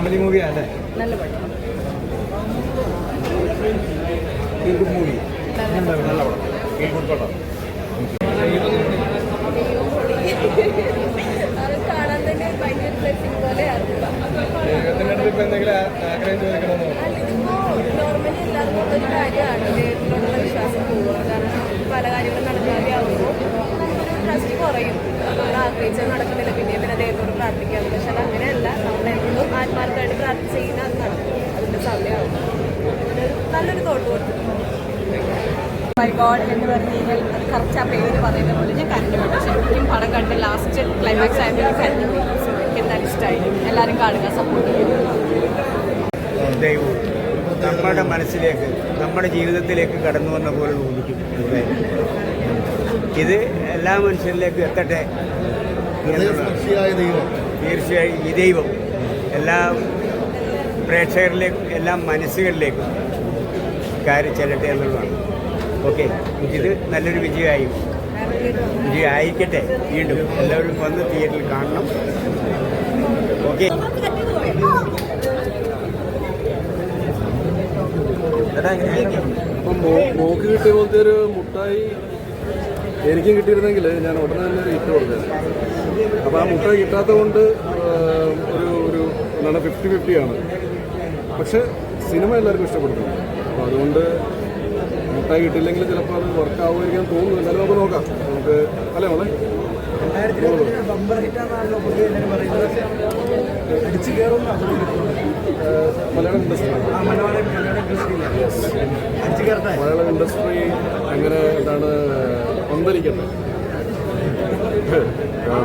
Family മൂവിയാണ്. നല്ല പടം. മൂവി നല്ല പടം. അത് കാണാൻ തന്നെ ഭയങ്കര ബ്ലെസ്സിംഗ് പോലെയാണ്. ഇതിപ്പോ എന്തെങ്കിലും ആഗ്രഹം ചോദിക്കണമെന്നോ? നോർമലി എല്ലാവർക്കും ഒരു കാര്യമാണ് ദൈവത്തിലുള്ള വിശ്വാസം പോവുക. കാരണം പല കാര്യങ്ങളും നടക്കാതെ ആകുമ്പോൾ നമുക്കൊരു ട്രസ്റ്റ് കുറയും. നമ്മൾ ആഗ്രഹിച്ചത് നടക്കുന്നില്ല, പിന്നെ ദൈവത്തോട് പ്രാർത്ഥിക്കാം. പക്ഷെ അത് അങ്ങനെയല്ല, നമ്മൾ എപ്പോഴും ആത്മാർത്ഥമായിട്ട് പ്രാർത്ഥിച്ച് ചെയ്യുന്ന അത് നടക്കും. അതിൻ്റെ സമയമാവും. നല്ലൊരു തോട്ട് കൊടുത്തിട്ടുണ്ട്. മൈ ഗോഡ് എന്ന് പറഞ്ഞു കഴിഞ്ഞാൽ അത് കറക്റ്റ് ആ പേര് പറയുന്ന പോലെ ഞാൻ കരഞ്ഞു. ശരിക്കും പടം കണ്ട് ലാസ്റ്റ് ക്ലൈമാക്സ് ആയപ്പോൾ കരഞ്ഞു. എന്തായാലും ഇഷ്ടമായി. എല്ലാവരും കാണുക, സപ്പോർട്ട് ചെയ്യുക. ദൈവവും നമ്മുടെ മനസ്സിലേക്ക്, നമ്മുടെ ജീവിതത്തിലേക്ക് കടന്നു വന്ന പോലെ തോന്നിക്കും. ഇത് എല്ലാ മനുഷ്യരിലേക്കും എത്തട്ടെ. തീർച്ചയായും ഈ ദൈവം എല്ലാ പ്രേക്ഷകരിലേക്കും എല്ലാ മനസ്സുകളിലേക്കും കാര്യം ചെല്ലട്ടെ എന്നുള്ളതാണ്. ഓക്കെ, ഇത് നല്ലൊരു വിജയമായിരിക്കട്ടെ. വീണ്ടും എല്ലാവരും വന്ന് തിയേറ്ററിൽ കാണണം. ഓക്കെ. അപ്പം മോക്ക് കിട്ടിയ പോലത്തെ ഒരു മുട്ടായി എനിക്കും കിട്ടിയിരുന്നെങ്കിൽ ഞാൻ ഉടനെ തന്നെ ഇട്ട് കൊടുത്തത്. അപ്പോൾ ആ മുട്ടായി കിട്ടാത്തത് കൊണ്ട് ഒരു എന്താണ് 50-50 ആണ്. പക്ഷെ സിനിമ എല്ലാവർക്കും ഇഷ്ടപ്പെടുന്നു. അപ്പോൾ അതുകൊണ്ട് മുട്ടായി കിട്ടിയില്ലെങ്കിൽ ചിലപ്പോൾ അത് വർക്ക് ആവുമായിരിക്കാൻ തോന്നുന്നു. എന്നാലും നമുക്ക് നോക്കാം. നമുക്ക് അല്ലേ മോളെ മലയാളം ഇൻഡസ്ട്രി അങ്ങനെ എന്താണ് പന്തലിക്കട്ടെ.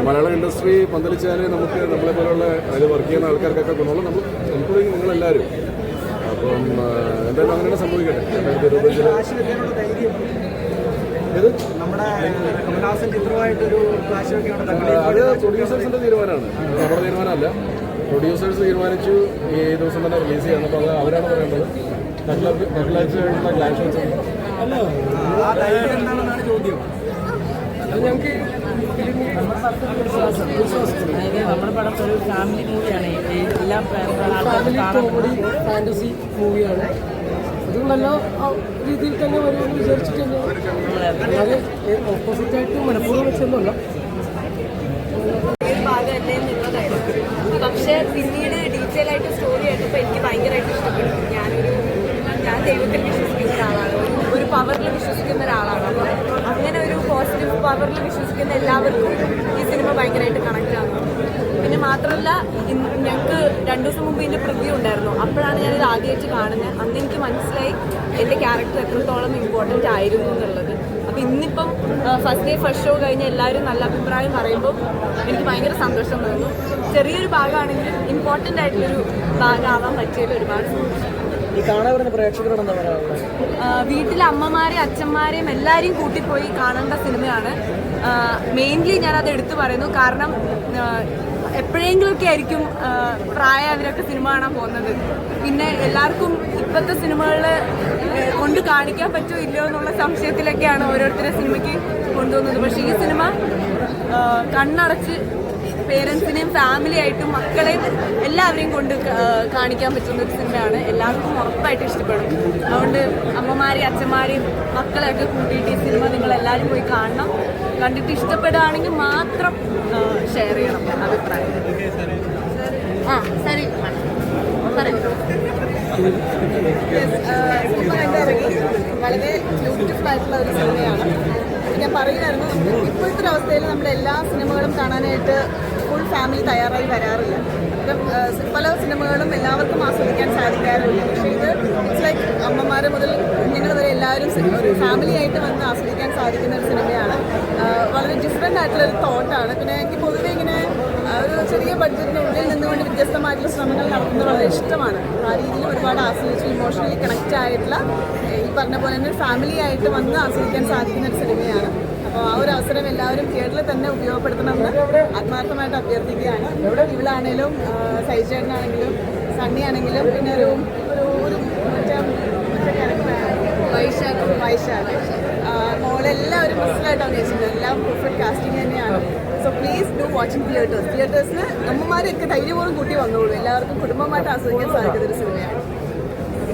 മലയാളം ഇൻഡസ്ട്രി പന്തലിച്ചാലേ നമുക്ക് നമ്മളെ പോലുള്ള അതിൽ വർക്ക് ചെയ്യുന്ന ആൾക്കാർക്കൊക്കെ ഗുണമുള്ള നമുക്ക് നിങ്ങളെല്ലാവരും. അപ്പം എന്തായാലും അങ്ങനെയാണ് സംഭവിക്കട്ടെ. 2025 അത് പ്രൊഡ്യൂസേഴ്സിന്റെ തീരുമാനമാണ്, നമ്മുടെ തീരുമാനമല്ല. പ്രൊഡ്യൂസേഴ്സ് തീരുമാനിച്ചു ഈ ദിവസം തന്നെ റിലീസ് ചെയ്യാൻ. അപ്പോൾ അത് അവരാണ് പറയേണ്ടത്. ഞങ്ങൾക്ക് നമ്മുടെ പടം ഒരു ഫാമിലി മൂവിയാണ്. എല്ലാ കോമഡി ഫാൻറ്റസി മൂവിയാണ്. അതുകൊണ്ടല്ലോ ആ രീതിയിൽ തന്നെ വരുമെന്ന് വിചാരിച്ചിട്ട് തന്നെ അല്ലാതെ ഓപ്പോസിറ്റായിട്ട് മനഃപൂർവ്വം വെച്ചൊന്നുമല്ല. പക്ഷെ പിന്നീട് ഡീറ്റെയിൽ ആയിട്ട് സ്റ്റോറി ആയിട്ടപ്പോൾ എനിക്ക് ഭയങ്കരമായിട്ട് ഇഷ്ടപ്പെട്ടു. ഞാൻ ദൈവത്തിൽ വിശ്വസിക്കുന്ന ഒരാളാണ്, ഒരു പവറിൽ വിശ്വസിക്കുന്ന ഒരാളാണ്. അപ്പോൾ അങ്ങനെ ഒരു പോസിറ്റീവ് പവറിൽ വിശ്വസിക്കുന്ന എല്ലാവർക്കും ഈ സിനിമ ഭയങ്കരമായിട്ട് കണക്റ്റ് ആകുന്നു. പിന്നെ മാത്രമല്ല, ഞങ്ങൾക്ക് 2 ദിവസം മുമ്പ് ഇതിൻ്റെ പ്രിവ്യൂ ഉണ്ടായിരുന്നു. അപ്പോഴാണ് ഞാനിത് ആദ്യമായിട്ട് കാണുന്നത്. അന്ന് എനിക്ക് മനസ്സിലായി എൻ്റെ ക്യാരക്ടർ എത്രത്തോളം ഇമ്പോർട്ടൻ്റ് ആയിരുന്നു എന്നുള്ളത്. അപ്പോൾ ഇന്നിപ്പം ഫസ്റ്റ് ഡേ ഫസ്റ്റ് ഷോ കഴിഞ്ഞ് എല്ലാവരും നല്ല അഭിപ്രായം പറയുമ്പോൾ എനിക്ക് ഭയങ്കര സന്തോഷം തോന്നുന്നു. ചെറിയൊരു ഭാഗമാണെങ്കിലും ഇമ്പോർട്ടൻ്റ് ആയിട്ടുള്ളൊരു ഭാഗമാവാൻ പറ്റിയതിൽ ഒരുപാട് സന്തോഷം. ഈ കാണാൻ വരുന്ന പ്രേക്ഷകരോട് എന്താ പറയാനുള്ളത്? വീട്ടിലെ അമ്മമാരെയും അച്ഛന്മാരെയും എല്ലാവരെയും കൂട്ടിപ്പോയി കാണേണ്ട സിനിമയാണ്. മെയിൻലി ഞാനത് എടുത്തു പറയുന്നു. കാരണം എപ്പോഴെങ്കിലുമൊക്കെ ആയിരിക്കും പ്രായമായവരൊക്കെ സിനിമ കാണാൻ പോകുന്നത്. പിന്നെ എല്ലാവർക്കും ഇപ്പോഴത്തെ സിനിമകളിൽ കൊണ്ട് കാണിക്കാൻ പറ്റുമോ ഇല്ലയോ എന്നുള്ള സംശയത്തിലൊക്കെയാണ് ഓരോരുത്തരെ സിനിമയ്ക്ക് കൊണ്ടുപോകുന്നത്. പക്ഷേ ഈ സിനിമ കണ്ണടച്ച് പേരൻസിനെയും ഫാമിലി ആയിട്ടും മക്കളെയും എല്ലാവരെയും കൊണ്ട് കാണിക്കാൻ പറ്റുന്ന ഒരു സിനിമയാണ്. എല്ലാവർക്കും ഉറപ്പായിട്ട് ഇഷ്ടപ്പെടും. അതുകൊണ്ട് അമ്മമാരെയും അച്ഛന്മാരെയും മക്കളെയൊക്കെ കൂട്ടിയിട്ട് ഈ സിനിമ നിങ്ങളെല്ലാവരും പോയി കാണണം. കണ്ടിട്ട് ഇഷ്ടപ്പെടുകയാണെങ്കിൽ മാത്രം ഷെയർ ചെയ്യണം അഭിപ്രായം. ശരി സിനിമ കണ്ടിറങ്ങി. വളരെ ബ്യൂട്ടിഫുൾ ആയിട്ടുള്ള ഒരു സിനിമയാണ്. ഞാൻ പറയുമായിരുന്നു, ഇപ്പോഴത്തെ ഒരു അവസ്ഥയിൽ നമ്മുടെ എല്ലാ സിനിമകളും കാണാനായിട്ട് ഫുൾ ഫാമിലി തയ്യാറായി വരാറില്ല. പല സിനിമകളും എല്ലാവർക്കും ആസ്വദിക്കാൻ സാധിക്കാറില്ല. പക്ഷേ ഇത് ഇറ്റ്സ് ലൈക്ക് അമ്മമാരെ മുതൽ കുഞ്ഞുങ്ങൾ വരെ എല്ലാവരും ഒരു ഫാമിലി ആയിട്ട് വന്ന് ആസ്വദിക്കാൻ സാധിക്കുന്ന ഒരു സിനിമയാണ്. വളരെ ഡിഫറെൻ്റ് ആയിട്ടുള്ളൊരു തോട്ടാണ്. പിന്നെ എനിക്ക് പൊതുവെ ഇങ്ങനെ ഒരു ചെറിയ ബഡ്ജറ്റിനുള്ളിൽ നിന്നുകൊണ്ട് വ്യത്യസ്തമായിട്ടുള്ള ശ്രമങ്ങൾ നടത്തുന്നത് വളരെ ഇഷ്ടമാണ്. ആ രീതിയിൽ ഒരുപാട് ആസ്വദിച്ച് ഇമോഷണലി കണക്റ്റ് ആയിട്ടുള്ള ഈ പറഞ്ഞ പോലെ തന്നെ ഫാമിലി ആയിട്ട് വന്ന് ആസ്വദിക്കാൻ സാധിക്കുന്ന ഒരു സിനിമയാണ്. അപ്പോൾ ആ ഒരു അവസരം എല്ലാവരും തിയേറ്ററിൽ തന്നെ ഉപയോഗപ്പെടുത്തണമെന്ന് ആത്മാർത്ഥമായിട്ട് അഭ്യർത്ഥിക്കുകയാണ്. ഇവളാണേലും സൈജേട്ടനാണെങ്കിലും സണ്ണി ആണെങ്കിലും പിന്നെ ഒരു ക്യാരക്ടറാണ് വൈശാഖ് മോളെല്ലാവരും ബെസ്റ്റായിട്ട് അഭിനയിച്ചിട്ടുണ്ട്. എല്ലാം പെർഫെക്റ്റ് കാസ്റ്റിംഗ് തന്നെയാണ്. സോ പ്ലീസ് ഡു വാച്ചിങ് തിയേറ്റേഴ്സിന് അമ്മമാരെയൊക്കെ ധൈര്യപൂർവ്വം കൂട്ടി വന്നോളൂ. എല്ലാവർക്കും കുടുംബമായിട്ട് ആസ്വദിക്കാൻ സാധിക്കുന്ന ഒരു സിനിമയാണ്.